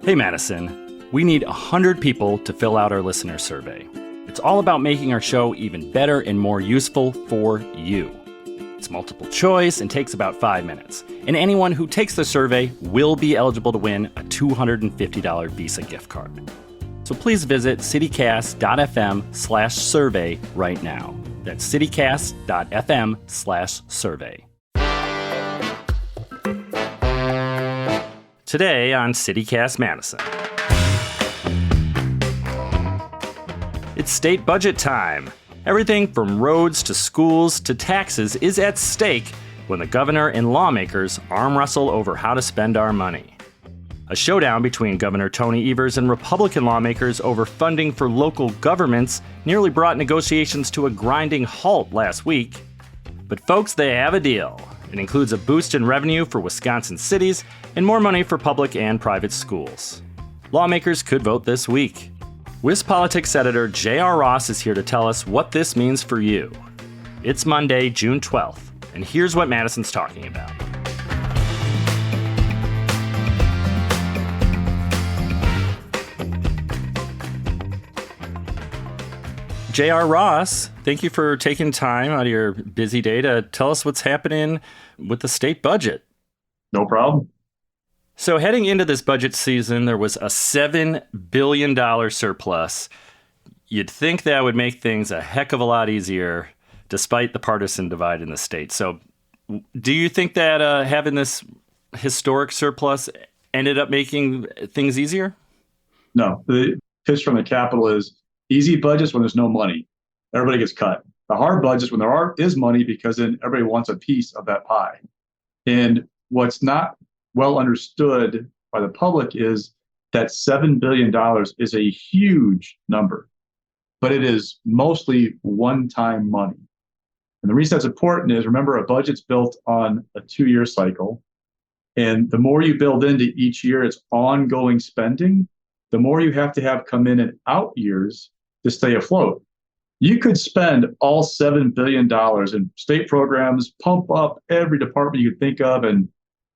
Hey Madison, we need 100 people to fill out our listener survey. It's all about making our show even better and more useful for you. It's multiple choice and takes about 5 minutes. And anyone who takes the survey will be eligible to win a $250 Visa gift card. So please visit citycast.fm/survey right now. That's citycast.fm/survey. Today on CityCast Madison. It's state budget time. Everything from roads to schools to taxes is at stake when the governor and lawmakers arm wrestle over how to spend our money. A showdown between Governor Tony Evers and Republican lawmakers over funding for local governments nearly brought negotiations to a grinding halt last week. But folks, they have a deal. It includes a boost in revenue for Wisconsin cities and more money for public and private schools. Lawmakers could vote this week. WisPolitics Senator J.R. Ross is here to tell us what this means for you. It's Monday, June 12th, and here's what Madison's talking about. J.R. Ross, thank you for taking time out of your busy day to tell us what's happening with the state budget. No problem. So heading into this budget season, there was a $7 billion surplus. You'd think that would make things a heck of a lot easier, despite the partisan divide in the state. So do you think that having this historic surplus ended up making things easier? No. The pitch from the Capitol is easy budgets when there's no money. Everybody gets cut. The hard budgets when there is money, because then everybody wants a piece of that pie. And what's not well understood by the public is that $7 billion is a huge number, but it is mostly one-time money. And the reason that's important is, remember, a budget's built on a 2-year cycle. And the more you build into each year, it's ongoing spending, the more you have to have come in out years to stay afloat. You could spend all $7 billion in state programs, pump up every department you could think of, and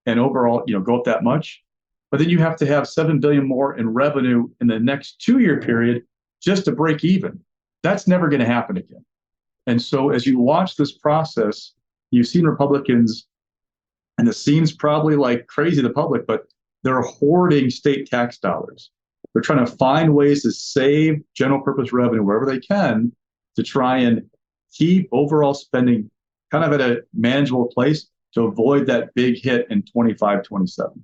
overall, go up that much. But then you have to have $7 billion more in revenue in the next 2-year period just to break even. That's never going to happen again. And so as you watch this process, you've seen Republicans, and it seems probably like crazy to the public, but they're hoarding state tax dollars. They're trying to find ways to save general purpose revenue wherever they can to try and keep overall spending kind of at a manageable place to avoid that big hit in 25, 27.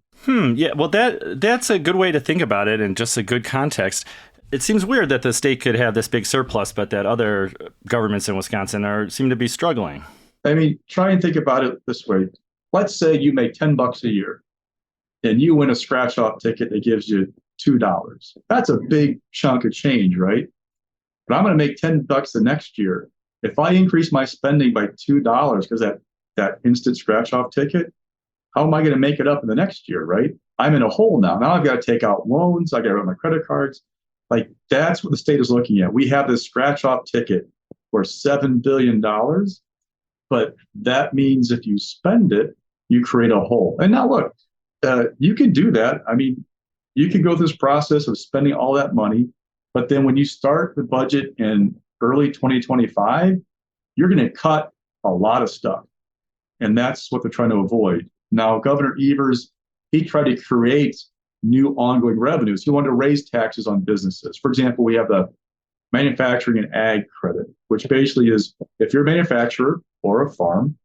Yeah, well, that's a good way to think about it, and just a good context. It seems weird that the state could have this big surplus, but that other governments in Wisconsin seem to be struggling. I mean, try and think about it this way. Let's say you make $10 a year and you win a scratch-off ticket that gives you $2. That's a big chunk of change, right? But I'm going to make $10 the next year. If I increase my spending by $2 because that instant scratch-off ticket, how am I going to make it up in the next year, right? I'm in a hole now. Now I've got to take out loans. I got to run my credit cards. Like, that's what the state is looking at. We have this scratch-off ticket for $7 billion, but that means if you spend it, you create a hole. And now look, you can do that. I mean, you can go through this process of spending all that money, but then when you start the budget in early 2025, you're going to cut a lot of stuff. And that's what they're trying to avoid. Now, Governor Evers, he tried to create new ongoing revenues. He wanted to raise taxes on businesses. For example, we have the manufacturing and ag credit, which basically is, if you're a manufacturer or a farm,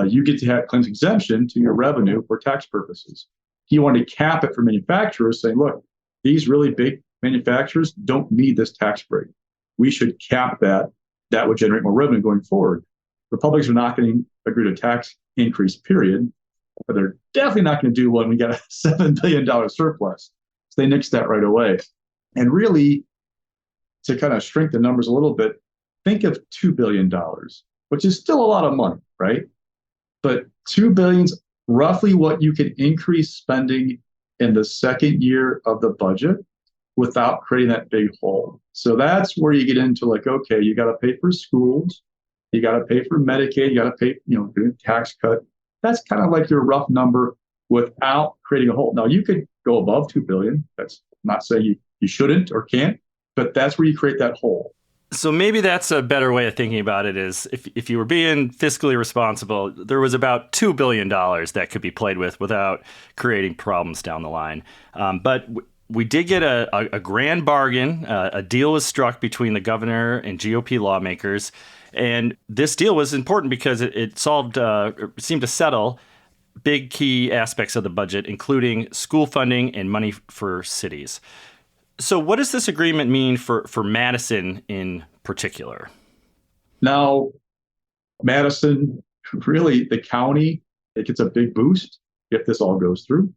you get to have claims exemption to your revenue for tax purposes. He wanted to cap it for manufacturers, saying, look, these really big manufacturers don't need this tax break. We should cap that. That would generate more revenue going forward. Republicans are not going to agree to a tax increase, period. But they're definitely not going to do one when we got a $7 billion surplus. So they nixed that right away. And really, to kind of shrink the numbers a little bit, think of $2 billion, which is still a lot of money, right? But $2 billion is roughly what you can increase spending in the second year of the budget without creating that big hole. So that's where you get into, like, okay, you got to pay for schools, you got to pay for Medicaid, you got to pay, tax cut. That's kind of like your rough number without creating a hole. Now, you could go above 2 billion. That's not saying you shouldn't or can't, but that's where you create that hole. So maybe that's a better way of thinking about it is if you were being fiscally responsible, there was about $2 billion that could be played with without creating problems down the line. But we did get a grand bargain. A deal was struck between the governor and GOP lawmakers. And this deal was important because it seemed to settle big key aspects of the budget, including school funding and money for cities. So what does this agreement mean for Madison in particular? Now, Madison, really the county, it gets a big boost if this all goes through.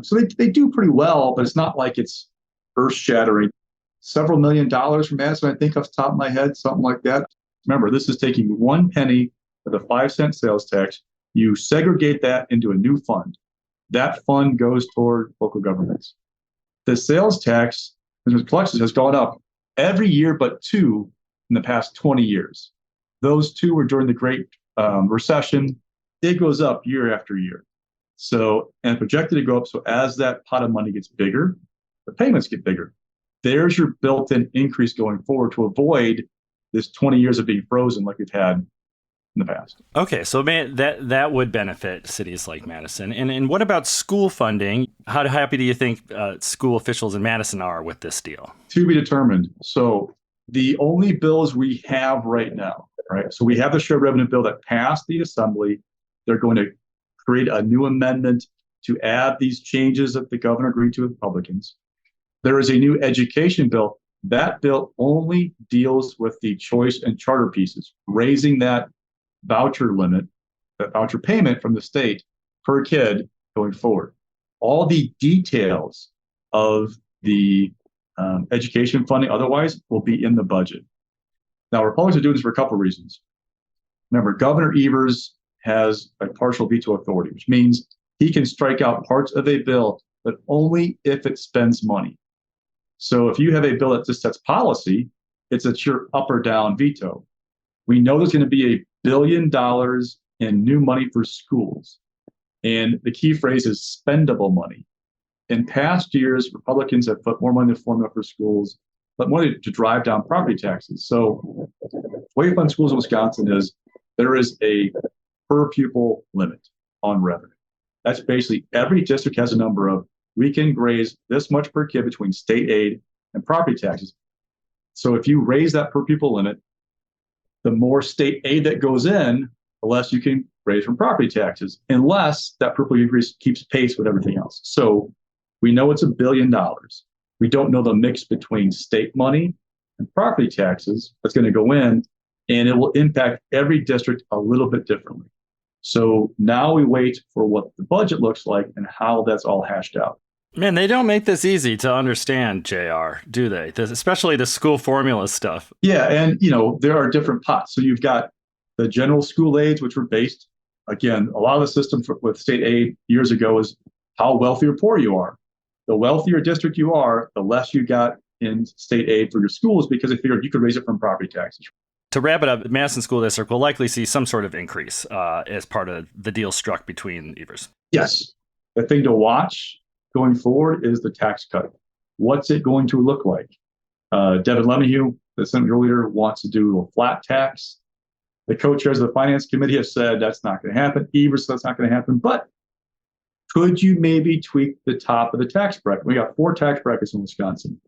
So they do pretty well, but it's not like it's earth-shattering. Several $1 million for Madison, I think off the top of my head, something like that. Remember, this is taking 1 penny of the 5-cent sales tax. You segregate that into a new fund. That fund goes toward local governments. The sales tax, collections, has gone up every year but 2 in the past 20 years. Those 2 were during the Great Recession. It goes up year after year. So, and projected to go up. So as that pot of money gets bigger, the payments get bigger. There's your built-in increase going forward to avoid this 20 years of being frozen like we've had in the past. Okay, so that would benefit cities like Madison. And what about school funding? How happy do you think school officials in Madison are with this deal? To be determined. So the only bills we have right now, right? So we have the shared revenue bill that passed the assembly. They're going to create a new amendment to add these changes that the governor agreed to with Republicans. There is a new education bill. That bill only deals with the choice and charter pieces, raising that voucher limit, that voucher payment from the state per kid going forward. All the details of the education funding otherwise will be in the budget. Now, Republicans are doing this for a couple of reasons. Remember, Governor Evers has a partial veto authority, which means he can strike out parts of a bill, but only if it spends money. So if you have a bill that just sets policy, it's a sheer up or down veto. We know there's going to be $1 billion in new money for schools. And the key phrase is spendable money. In past years, Republicans have put more money in the formula for schools, but money to drive down property taxes. So the way we fund schools in Wisconsin is there is a per pupil limit on revenue. That's basically every district has a number of, we can raise this much per kid between state aid and property taxes. So if you raise that per pupil limit, the more state aid that goes in, the less you can raise from property taxes, unless that per pupil increase keeps pace with everything else. So we know it's $1 billion. We don't know the mix between state money and property taxes that's going to go in, and it will impact every district a little bit differently. So now we wait for what the budget looks like and how that's all hashed out. Man, they don't make this easy to understand, JR, do they? Especially the school formula stuff. Yeah, and there are different pots. So you've got the general school aids, which were based, again, a lot of the system with state aid years ago is how wealthy or poor you are. The wealthier district you are, the less you got in state aid for your schools because they figured you could raise it from property taxes. To wrap it up, the Madison School District will likely see some sort of increase as part of the deal struck between Evers. Yes. The thing to watch going forward is the tax cut. What's it going to look like? Devin Lemieux, the Senate leader, wants to do a flat tax. The co-chairs of the Finance Committee have said that's not going to happen. Evers said that's not going to happen. But could you maybe tweak the top of the tax bracket? We got 4 tax brackets in Wisconsin.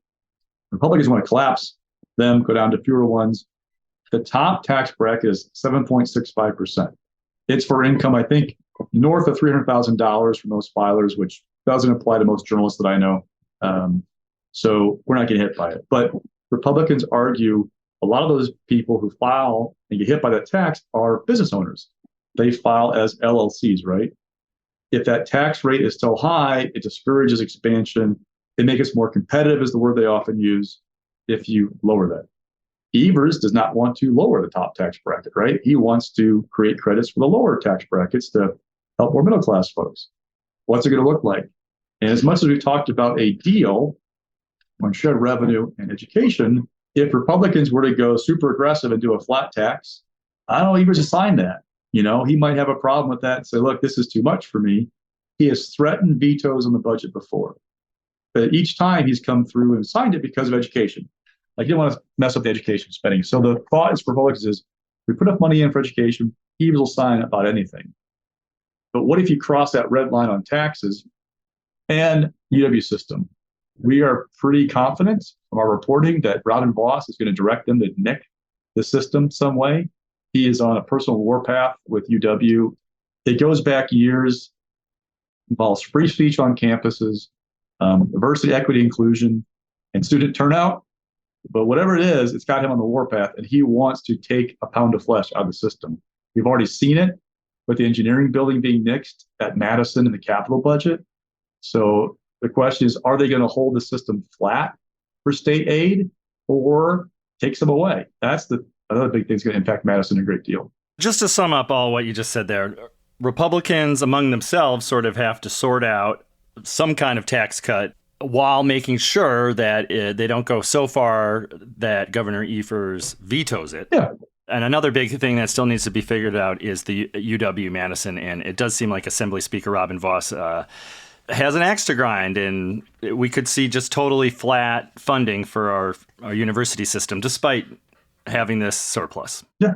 Republicans want to collapse them, go down to fewer ones. The top tax bracket is 7.65%. It's for income, I think, north of $300,000 for most filers, which doesn't apply to most journalists that I know. So we're not getting hit by it. But Republicans argue a lot of those people who file and get hit by that tax are business owners. They file as LLCs, right? If that tax rate is still high, it discourages expansion. They make us more competitive is the word they often use if you lower that. Evers does not want to lower the top tax bracket, right? He wants to create credits for the lower tax brackets to help more middle class folks. What's it going to look like? And as much as we've talked about a deal on shared revenue and education, if Republicans were to go super aggressive and do a flat tax, I don't know, Evers has signed that. He might have a problem with that and say, look, this is too much for me. He has threatened vetoes on the budget before. But each time he's come through and signed it because of education. Like, he didn't want to mess up the education spending. So the thought is for Republicans is, we put enough money in for education, he will sign about anything. But what if you cross that red line on taxes and UW system? We are pretty confident from our reporting that Robin Voss is going to direct them to nick the system some way. He is on a personal warpath with UW. It goes back years, involves free speech on campuses, diversity, equity, inclusion, and student turnout. But whatever it is, it's got him on the warpath, and he wants to take a pound of flesh out of the system. We've already seen it with the engineering building being nixed at Madison in the capital budget. So the question is, are they going to hold the system flat for state aid or take some away? That's the another big thing that's going to impact Madison a great deal. Just to sum up all what you just said there, Republicans among themselves sort of have to sort out some kind of tax cut while making sure that they don't go so far that Governor Evers vetoes it. Yeah. And another big thing that still needs to be figured out is the UW-Madison. And it does seem like Assembly Speaker Robin Voss has an axe to grind. And we could see just totally flat funding for our university system, despite having this surplus. Yeah.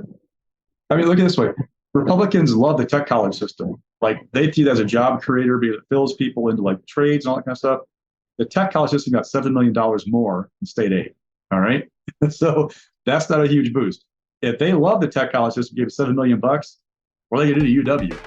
I mean, look at it this way. Republicans love the tech college system. Like, they see it as a job creator because it fills people into like trades and all that kind of stuff. The tech college system got $7 million more in state aid. All right. So that's not a huge boost. If they love the tech college system, give $7 million, what are they going to do to UW?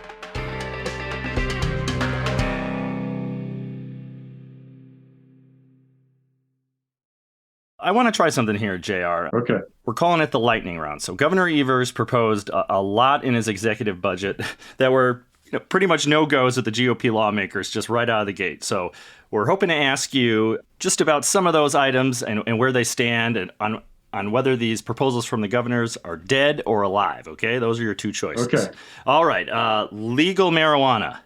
I want to try something here, JR. Okay. We're calling it the lightning round. So Governor Evers proposed a lot in his executive budget that were pretty much no-goes with the GOP lawmakers just right out of the gate. So we're hoping to ask you just about some of those items and where they stand and on whether these proposals from the governors are dead or alive. Okay, those are your two choices. Okay. All right. Legal marijuana.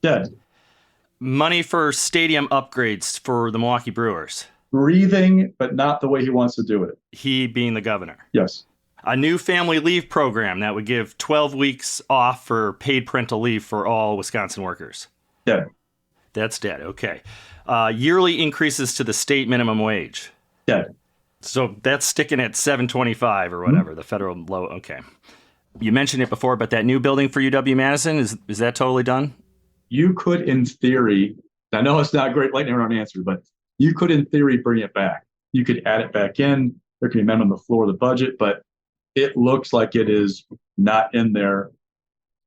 Dead. Money for stadium upgrades for the Milwaukee Brewers. Breathing, but not the way he wants to do it. He being the governor. Yes. A new family leave program that would give 12 weeks off for paid parental leave for all Wisconsin workers. Dead. That's dead. Okay. Yearly increases to the state minimum wage. Dead. So that's sticking at $7.25 or whatever, the federal low. Okay. You mentioned it before, but that new building for UW-Madison, is that totally done? You could, in theory, I know it's not a great lightning round answer, but you could, in theory, bring it back. You could add it back in. There can be amendment on the floor of the budget, but it looks like it is not in there.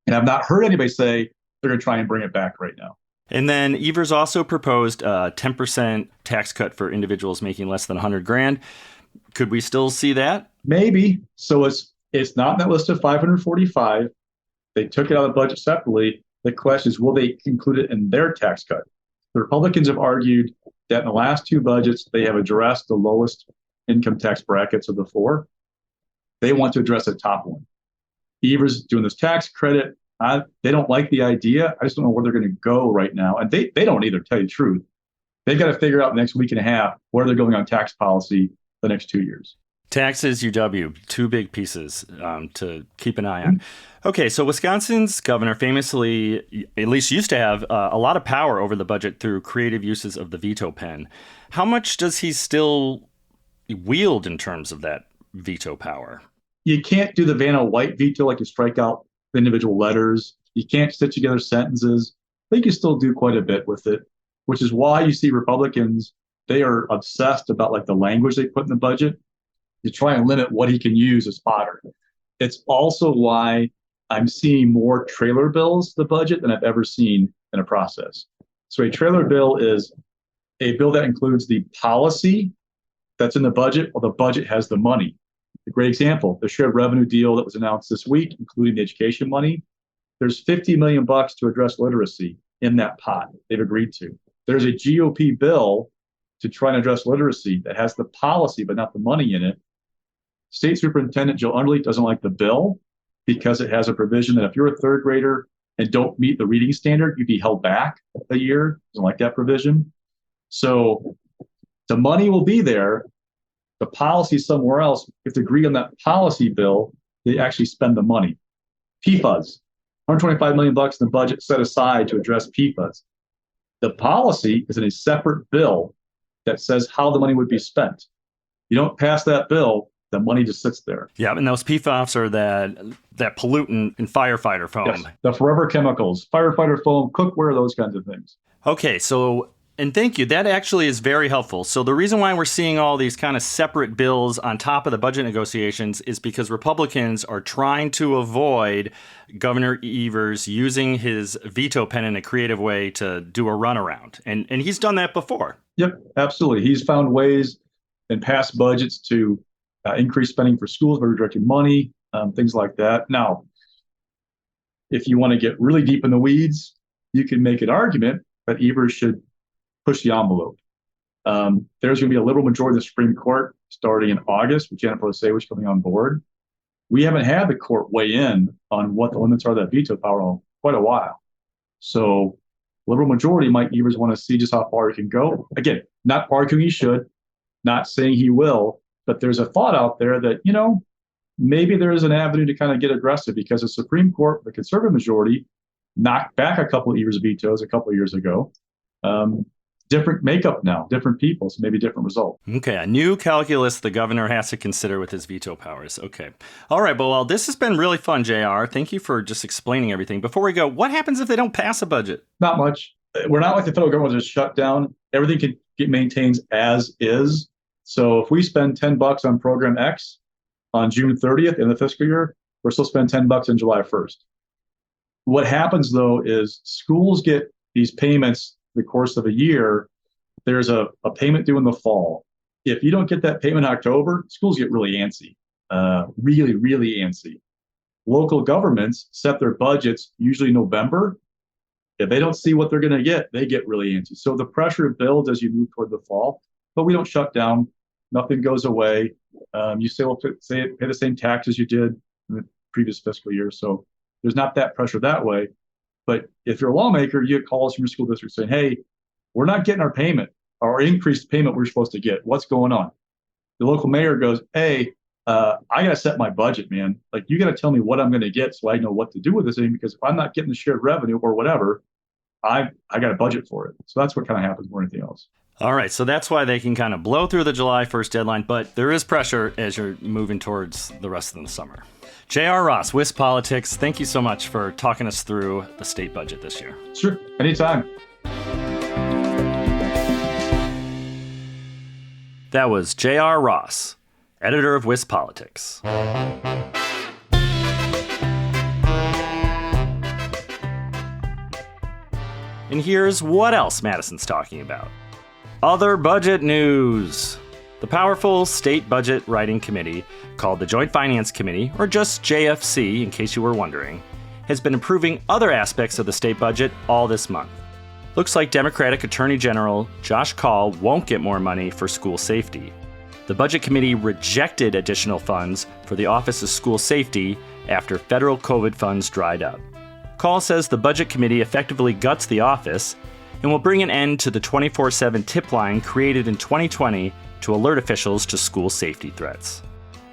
And I've not heard anybody say they're going to try and bring it back right now. And then Evers also proposed a 10% tax cut for individuals making less than $100,000. Could we still see that? Maybe. So it's not in that list of 545. They took it out of the budget separately. The question is, will they include it in their tax cut? The Republicans have argued that in the last two budgets, they have addressed the lowest income tax brackets of the four. They want to address the top one. Evers doing this tax credit. They don't like the idea. I just don't know where they're going to go right now. And they don't either, tell you the truth. They've got to figure out the next week and a half where they're going on tax policy the next 2 years. Taxes, UW, two big pieces to keep an eye on. Okay, so Wisconsin's governor famously, at least used to have a lot of power over the budget through creative uses of the veto pen. How much does he still wield in terms of that veto power? You can't do the Vanna White veto, like you strike out individual letters. You can't stitch together sentences. I think you still do quite a bit with it, which is why you see Republicans, they are obsessed about like the language they put in the budget to try and limit what he can use as fodder. It's also why I'm seeing more trailer bills to the budget than I've ever seen in a process. So a trailer bill is a bill that includes the policy that's in the budget, or the budget has the money. A great example, the shared revenue deal that was announced this week, including the education money. There's $50 million to address literacy in that pot they've agreed to. There's a GOP bill to try and address literacy that has the policy but not the money in it. State Superintendent Joe Underly doesn't like the bill because it has a provision that if you're a third grader and don't meet the reading standard, you'd be held back a year. Doesn't like that provision. So the money will be there. The policy somewhere else. If they agree on that policy bill, they actually spend the money. PFAS. 125 million bucks in the budget set aside to address PFAS. The policy is in a separate bill that says how the money would be spent. You don't pass that bill, the money just sits there. Yeah, and those PFAS are that pollutant in firefighter foam. Yes, the forever chemicals, firefighter foam, cookware, those kinds of things. Okay, so, and thank you. That actually is very helpful. So the reason why we're seeing all these kind of separate bills on top of the budget negotiations is because Republicans are trying to avoid Governor Evers using his veto pen in a creative way to do a runaround. And he's done that before. Yep, absolutely. He's found ways in past budgets to increase spending for schools by redirecting money, things like that. Now, if you want to get really deep in the weeds, you can make an argument that Evers should push the envelope. There's going to be a liberal majority of the Supreme Court starting in August with Jennifer Osewich coming on board. We haven't had the court weigh in on what the limits are of that veto power in quite a while. So liberal majority, Mike Evers, want to see just how far he can go. Again, not arguing he should, not saying he will, but there's a thought out there that, maybe there is an avenue to kind of get aggressive because the Supreme Court, the conservative majority, knocked back a couple of Evers vetoes a couple of years ago. Different makeup now, different people, so maybe different result. Okay, a new calculus the governor has to consider with his veto powers. Okay. All right, well, this has been really fun, JR. Thank you for just explaining everything. Before we go, what happens if they don't pass a budget? Not much. We're not like the federal government just shut down. Everything can get maintained as is. So if we spend $10 on program X on June 30th in the fiscal year, we're still spending $10 on July 1st. What happens, though, is schools get these payments the course of a year. There's a payment due in the fall. If you don't get that payment in October, schools get really antsy, really, really antsy. Local governments set their budgets usually November. If they don't see what they're going to get, they get really antsy. So the pressure builds as you move toward the fall, but we don't shut down. Nothing goes away. You still pay the same taxes you did in the previous fiscal year. So there's not that pressure that way. But if you're a lawmaker, you get calls from your school district saying, hey, we're not getting our payment, our increased payment we're supposed to get. What's going on? The local mayor goes, hey, I got to set my budget, man. Like, you got to tell me what I'm going to get so I know what to do with this thing, because if I'm not getting the shared revenue or whatever, I got a budget for it. So that's what kind of happens more than anything else. All right, so that's why they can kind of blow through the July 1st deadline, but there is pressure as you're moving towards the rest of the summer. J.R. Ross, WIS Politics, thank you so much for talking us through the state budget this year. Sure, anytime. That was J.R. Ross, editor of WIS Politics. And here's what else Madison's talking about. Other budget news. The powerful State Budget Writing Committee, called the Joint Finance Committee, or just JFC in case you were wondering, has been approving other aspects of the state budget all this month. Looks like Democratic Attorney General Josh Kaul won't get more money for school safety. The Budget Committee rejected additional funds for the Office of School Safety after federal COVID funds dried up. Kaul says the Budget Committee effectively guts the office and will bring an end to the 24/7 tip line created in 2020 to alert officials to school safety threats.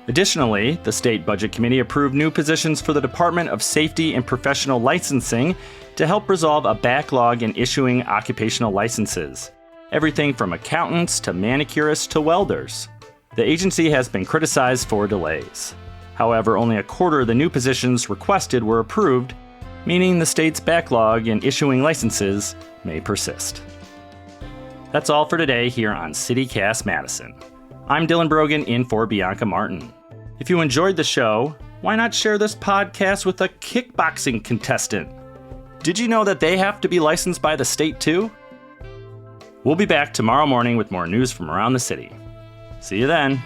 Additionally, the State Budget Committee approved new positions for the Department of Safety and Professional Licensing to help resolve a backlog in issuing occupational licenses. Everything from accountants to manicurists to welders. The agency has been criticized for delays. However, only a quarter of the new positions requested were approved, meaning the state's backlog in issuing licenses may persist. That's all for today here on CityCast Madison. I'm Dylan Brogan in for Bianca Martin. If you enjoyed the show, why not share this podcast with a kickboxing contestant? Did you know that they have to be licensed by the state too? We'll be back tomorrow morning with more news from around the city. See you then.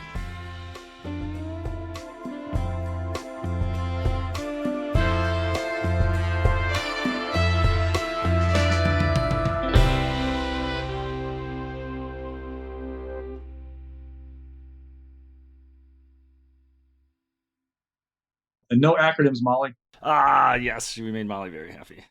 And no acronyms, Molly. Ah, yes, we made Molly very happy.